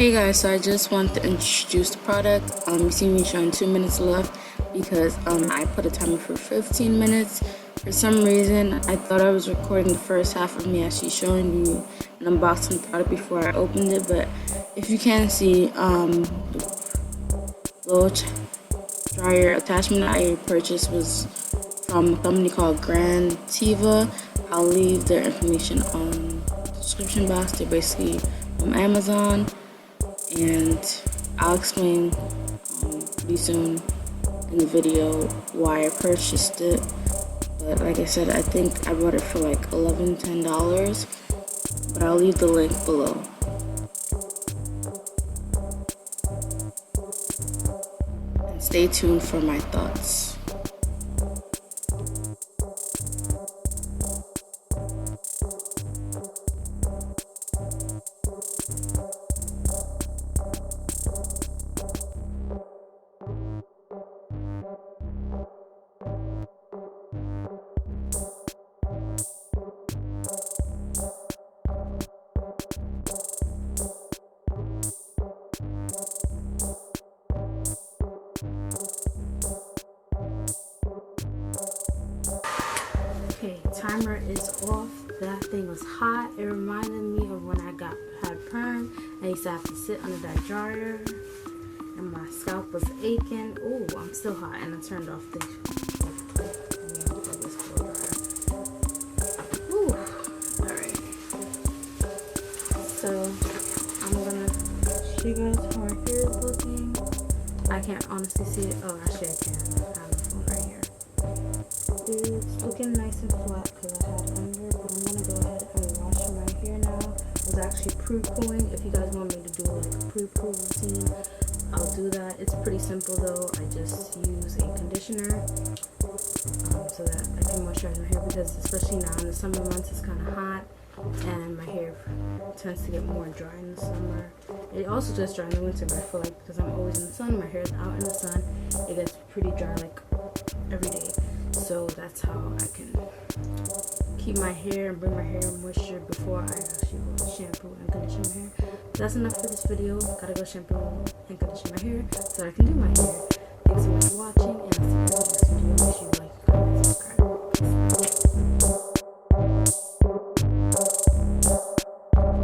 Hey guys, so I just want to introduce the product. You see me showing 2 minutes left because I put a timer for 15 minutes. For some reason, I thought I was recording the first half of me actually showing you and unboxing the product before I opened it. But if you can see, the blow dryer attachment I purchased was from a company called Granteva. I'll leave their information on the description box. They're basically from Amazon. And I'll explain pretty soon in the video why I purchased it. But like I said, I think I bought it for like $10, but I'll leave the link below. And stay tuned for my thoughts. Okay, timer is off. That thing was hot. It reminded me of when I had perm. I used to have to sit under that dryer and my scalp was aching. Oh, I'm still hot, and I turned off the Ooh, alright. So I'm gonna show you guys how my hair is looking. I can't honestly see it. Oh, actually I can. I have my phone right here. It's looking nice and flat because I had under, but I'm gonna go ahead and wash my hair now. I was actually pre-pooing. If you guys want me to do like a pre-poo routine, I'll do that. It's pretty simple though. I just use a conditioner so that I can moisturize my hair, because especially now in the summer months it's kind of hot and my hair tends to get more dry in the summer. It also gets dry in the winter, but I feel like because I'm always in the sun, my hair is out in the sun, it gets pretty dry like every day. So that's how I can keep my hair and bring my hair moisture before I actually go shampoo and condition my hair. That's enough for this video. Gotta go shampoo and condition my hair so I can do my hair. Thanks so much for watching, and I'll see you in the next video.